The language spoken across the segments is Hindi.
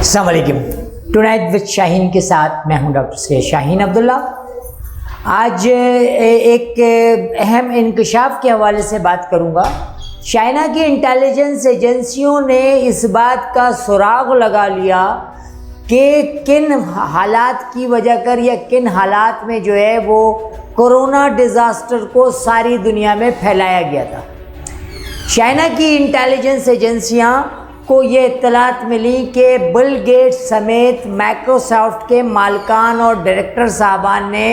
अस्सलाम वालेकुम। टुनाइट विद शाहीन के साथ मैं हूं डॉक्टर सैयद शाहीन अब्दुल्ला। आज एक अहम इंकशाफ के हवाले से बात करूंगा। चाइना की इंटेलिजेंस एजेंसियों ने इस बात का सुराग लगा लिया कि किन हालात की वजह कर या किन हालात में जो है वो कोरोना डिज़ास्टर को सारी दुनिया में फैलाया गया था। चाइना की इंटेलिजेंस एजेंसियां को ये इत्तलात मिली कि बिल गेट्स समेत माइक्रोसॉफ्ट के मालिकान और डायरेक्टर साहबान ने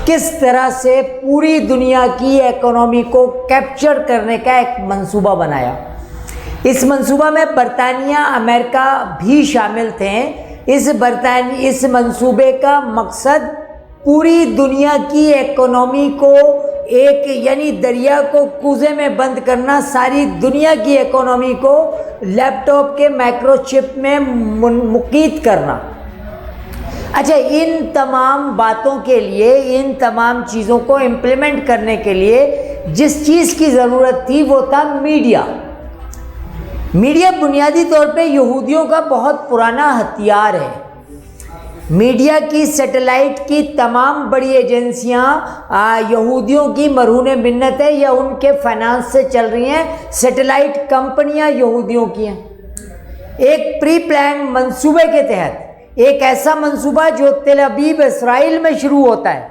किस तरह से पूरी दुनिया की इकोनॉमी को कैप्चर करने का एक मंसूबा बनाया। इस मंसूबा में बरतानिया, अमेरिका भी शामिल थे। इस मंसूबे का मकसद पूरी दुनिया की इकोनॉमी को एक यानी दरिया को कूजे में बंद करना, सारी दुनिया की इकोनॉमी को लैपटॉप के माइक्रोचिप में मुक़ीद करना। अच्छा, इन तमाम बातों के लिए, इन तमाम चीज़ों को इम्प्लीमेंट करने के लिए जिस चीज़ की ज़रूरत थी वो था मीडिया। मीडिया बुनियादी तौर पे यहूदियों का बहुत पुराना हथियार है। मीडिया की सैटेलाइट की तमाम बड़ी एजेंसियां यहूदियों की मरहून मिन्नत है या उनके फाइनेंस से चल रही हैं। सैटेलाइट कंपनियां यहूदियों की हैं। एक प्री प्लान मंसूबे के तहत, एक ऐसा मंसूबा जो तेल अवीव इसराइल में शुरू होता है।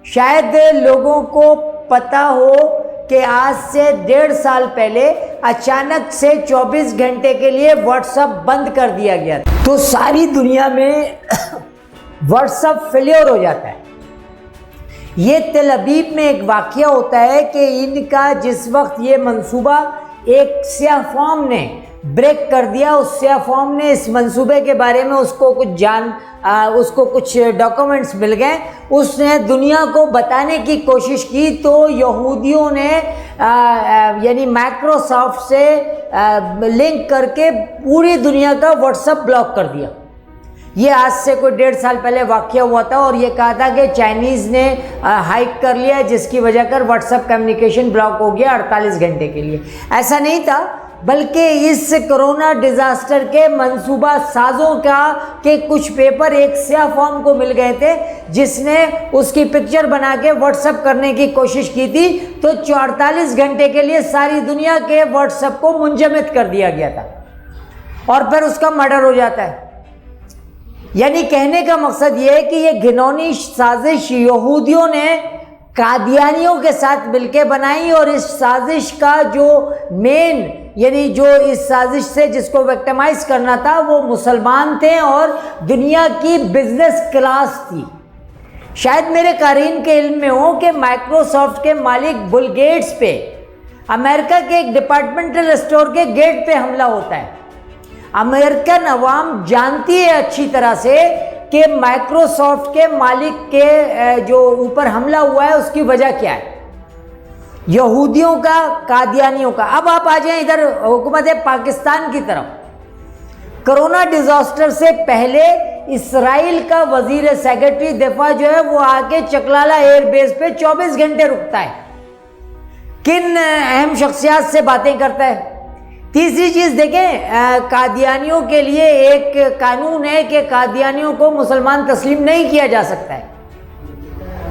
शायद लोगों को पता हो कि आज से 1.5 साल पहले अचानक से 24 घंटे के लिए व्हाट्सएप बंद कर दिया गया, तो सारी दुनिया में व्हाट्सएप फेलियर हो जाता है। ये तेल अवीव में एक वाक़या होता है कि इनका जिस वक्त ये मंसूबा एक स्याह फॉर्म ने ब्रेक कर दिया, उस स्याह फॉर्म ने इस मंसूबे के बारे में उसको कुछ डॉक्यूमेंट्स मिल गए। उसने दुनिया को बताने की कोशिश की, तो यहूदियों ने यानी माइक्रोसॉफ्ट से लिंक करके पूरी दुनिया का व्हाट्सएप ब्लॉक कर दिया। ये आज से कोई 1.5 साल पहले वाक़या हुआ था और ये कहा था कि चाइनीज़ ने हाइक कर लिया, जिसकी वजह कर व्हाट्सएप कम्युनिकेशन ब्लॉक हो गया 48 घंटे के लिए। ऐसा नहीं था, बल्कि इस कोरोना डिज़ास्टर के मंसूबा साजों के कुछ पेपर एक स्याह फॉर्म को मिल गए थे, जिसने उसकी पिक्चर बना के व्हाट्सएप करने की कोशिश की थी। तो 48 घंटे के लिए सारी दुनिया के व्हाट्सएप को मुंजमद कर दिया गया था और फिर उसका मर्डर हो जाता है। यानी कहने का मकसद ये है कि ये घिनौनी साजिश यहूदियों ने कादियानियों के साथ मिलकर बनाई, और इस साजिश का जो मेन यानी जो इस साजिश से जिसको विक्टिमाइज करना था वो मुसलमान थे और दुनिया की बिजनेस क्लास थी। शायद मेरे कारीन के इल्म में हो कि माइक्रोसॉफ्ट के मालिक बिल गेट्स पे अमेरिका के एक डिपार्टमेंटल स्टोर के गेट पे हमला होता है। अमेरिकन अवाम जानती है अच्छी तरह से कि माइक्रोसॉफ्ट के मालिक के जो ऊपर हमला हुआ है उसकी वजह क्या है, यहूदियों का, कादियानियों का। अब आप आ जाएं इधर हुकूमत पाकिस्तान की तरफ। कोरोना डिजास्टर से पहले इसराइल का वजीर सेक्रेटरी दिफा जो है वो आके चकलाला एयरबेस पे 24 घंटे रुकता है, किन अहम शख्सियात से बातें करता है। तीसरी चीज़ देखें, कादियानियों के लिए एक कानून है कि कादियानियों को मुसलमान तस्लीम नहीं किया जा सकता है।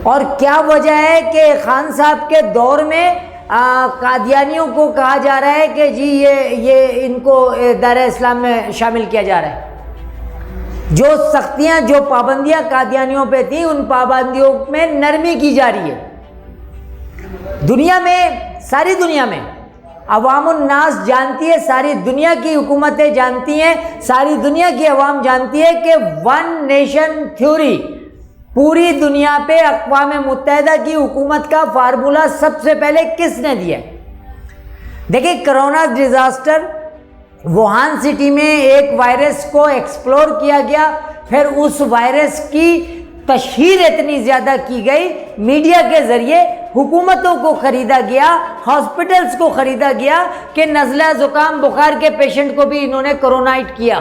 और क्या वजह है कि खान साहब के दौर में कादियानियों को कहा जा रहा है कि जी ये इनको दायरा इस्लाम में शामिल किया जा रहा है। जो सख्तियां, जो पाबंदियां कादियानियों पे थी, उन पाबंदियों में नरमी की जा रही है। दुनिया में, सारी दुनिया में अवामुन नास जानती है, सारी दुनिया की हुकूमतें जानती हैं, सारी दुनिया की अवाम जानती है कि वन नेशन थ्योरी पूरी दुनिया पे अक़वाम मुत्तहिदा की हुकूमत का फार्मूला सबसे पहले किसने दिया? देखिए, कोरोना डिज़ास्टर वुहान सिटी में एक वायरस को एक्सप्लोर किया गया, फिर उस वायरस की तशहीर इतनी ज़्यादा की गई, मीडिया के ज़रिए हुकूमतों को ख़रीदा गया, हॉस्पिटल्स को ख़रीदा गया कि नज़ला ज़ुकाम बुखार के पेशेंट को भी इन्होंने कोरोनाइट किया।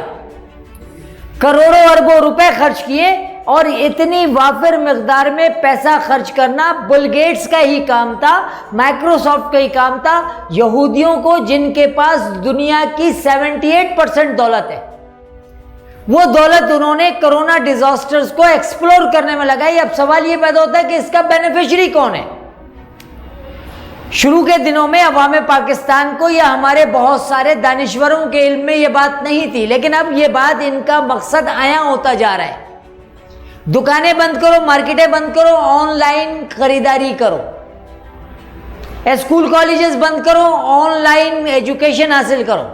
करोड़ों अरबों रुपए खर्च किए, और इतनी वाफिर मकदार में पैसा खर्च करना बिल गेट्स का ही काम था, माइक्रोसॉफ्ट का ही काम था। यहूदियों को, जिनके पास दुनिया की 78% दौलत है, वो दौलत उन्होंने कोरोना डिजास्टर्स को एक्सप्लोर करने में लगाई। अब सवाल ये पैदा होता है कि इसका बेनिफिशियरी कौन है। शुरू के दिनों में अवाम पाकिस्तान को या हमारे बहुत सारे दानिश्वरों के इल्म में ये बात नहीं थी, लेकिन अब ये बात इनका मकसद आया होता जा रहा है। दुकानें बंद करो, मार्केटें बंद करो, ऑनलाइन खरीदारी करो, स्कूल कॉलेजेस बंद करो, ऑनलाइन एजुकेशन हासिल करो।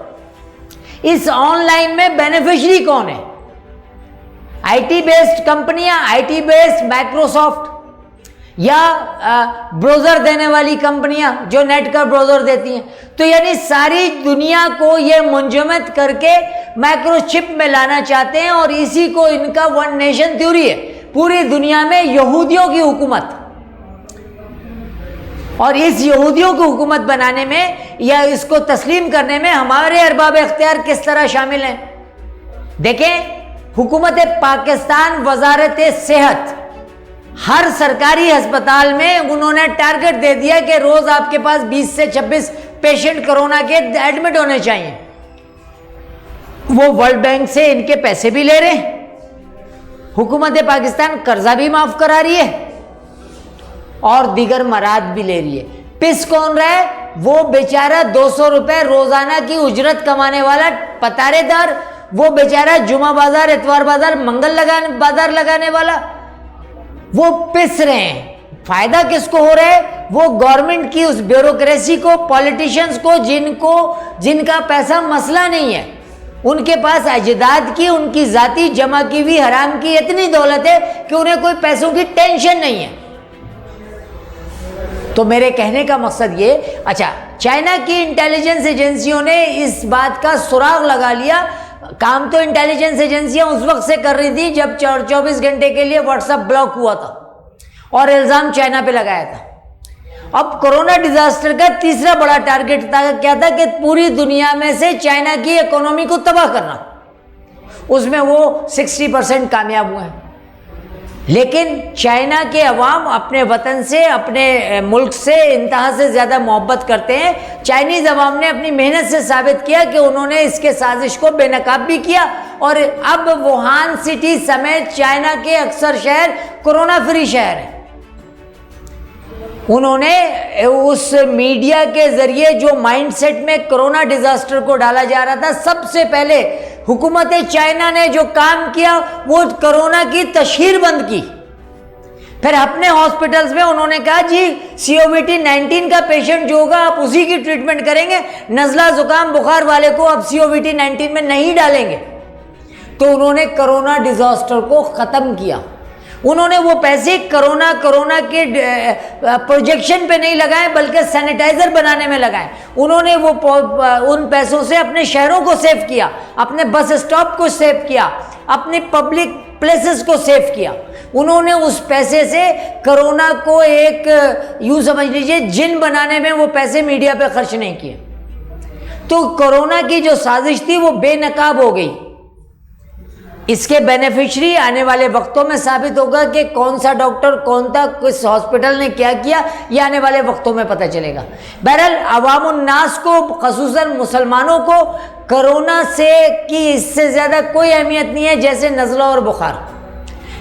इस ऑनलाइन में बेनिफिशियरी कौन है? आईटी बेस्ड कंपनियां, आईटी बेस्ड माइक्रोसॉफ्ट या ब्राउजर देने वाली कंपनियां जो नेट का ब्राउजर देती हैं। तो यानी सारी दुनिया को ये मुंजमद करके माइक्रोचिप में लाना चाहते हैं और इसी को इनका वन नेशन थ्योरी है। पूरी दुनिया में यहूदियों की हुकूमत, और इस यहूदियों की हुकूमत बनाने में या इसको तस्लीम करने में हमारे अरबाब इख्तियार किस तरह शामिल हैं। देखें, हुकूमत पाकिस्तान वजारत सेहत हर सरकारी अस्पताल में उन्होंने टारगेट दे दिया कि रोज आपके पास 20 से 26 पेशेंट कोरोना के एडमिट होने चाहिए। वो वर्ल्ड बैंक से इनके पैसे भी ले रहे हैं, हुकूमत पाकिस्तान कर्जा भी माफ करा रही है और दीगर मराद भी ले रही है। पिस कौन रहा है? वो बेचारा 200 रुपए रोजाना की उजरत कमाने वाला पतारेदार, वो बेचारा जुमा बाजार, इतवार बाजार, मंगल बाजार लगाने वाला, वो पिस रहे हैं। फायदा किसको हो रहा है? वो गवर्नमेंट की उस ब्यूरोक्रेसी को, पॉलिटिशियंस को, जिनका पैसा मसला नहीं है, उनके पास अजदाद की, उनकी जाती जमा की हुई हराम की इतनी दौलत है कि उन्हें कोई पैसों की टेंशन नहीं है। तो मेरे कहने का मकसद ये, अच्छा, चाइना की इंटेलिजेंस एजेंसियों ने इस बात का सुराग लगा लिया। काम तो इंटेलिजेंस एजेंसियां उस वक्त से कर रही थी जब 24 घंटे के लिए व्हाट्सएप ब्लॉक हुआ था और इल्जाम चाइना पे लगाया था। अब कोरोना डिजास्टर का तीसरा बड़ा टारगेट क्या था कि पूरी दुनिया में से चाइना की इकोनॉमी को तबाह करना। उसमें वो 60% कामयाब हुए हैं। लेकिन चाइना के अवाम अपने वतन से, अपने मुल्क से इंतहा से ज़्यादा मोहब्बत करते हैं। चाइनीज़ अवाम ने अपनी मेहनत से साबित किया कि उन्होंने इसके साजिश को बेनकाब भी किया और अब वुहान सिटी समेत चाइना के अक्सर शहर कोरोना फ्री शहर हैं। उन्होंने उस मीडिया के ज़रिए जो माइंडसेट में कोरोना डिज़ास्टर को डाला जा रहा था, सबसे पहले हुकूमत चाइना ने जो काम किया वो कोरोना की तशहीर बंद की। फिर अपने हॉस्पिटल्स में उन्होंने कहा जी COVID-19 का पेशेंट जो होगा आप उसी की ट्रीटमेंट करेंगे, नज़ला जुकाम बुखार वाले को अब COVID-19 में नहीं डालेंगे। तो उन्होंने कोरोना डिजास्टर को ख़त्म किया। उन्होंने वो पैसे कोरोना के प्रोजेक्शन पे नहीं लगाए बल्कि सैनिटाइजर बनाने में लगाए। उन्होंने वो उन पैसों से अपने शहरों को सेव किया, अपने बस स्टॉप को सेव किया, अपने पब्लिक प्लेसेस को सेव किया। उन्होंने उस पैसे से कोरोना को एक यूं समझ लीजिए जिन बनाने में वो पैसे मीडिया पे खर्च नहीं किए। तो कोरोना की जो साजिश थी वो बेनकाब हो गई। इसके बेनिफिशरी आने वाले वक्तों में साबित होगा कि कौन सा डॉक्टर, कौन था, किस हॉस्पिटल ने क्या किया, ये आने वाले वक्तों में पता चलेगा। बहरहाल अवामुन्नास को, खसूसन मुसलमानों को कोरोना से की इससे ज़्यादा कोई अहमियत नहीं है जैसे नज़ला और बुखार।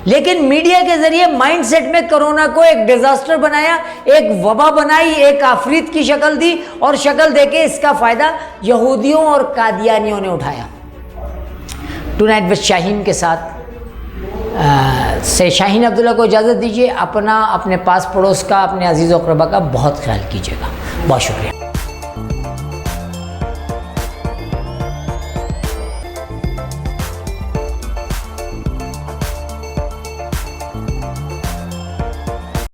लेकिन मीडिया के ज़रिए माइंडसेट में कोरोना को एक डिज़ास्टर बनाया, एक वबा बनाई, एक आफरीत की शक्ल दी और शक्ल देके इसका फ़ायदा यहूदियों और कादियानियों ने उठाया। टुनाइट विद शाहीन के साथ से शाहीन अब्दुल्ला को इजाज़त दीजिए। अपना, अपने पास पड़ोस का, अपने अजीज़ व अक़रबा का बहुत ख्याल कीजिएगा। बहुत शुक्रिया।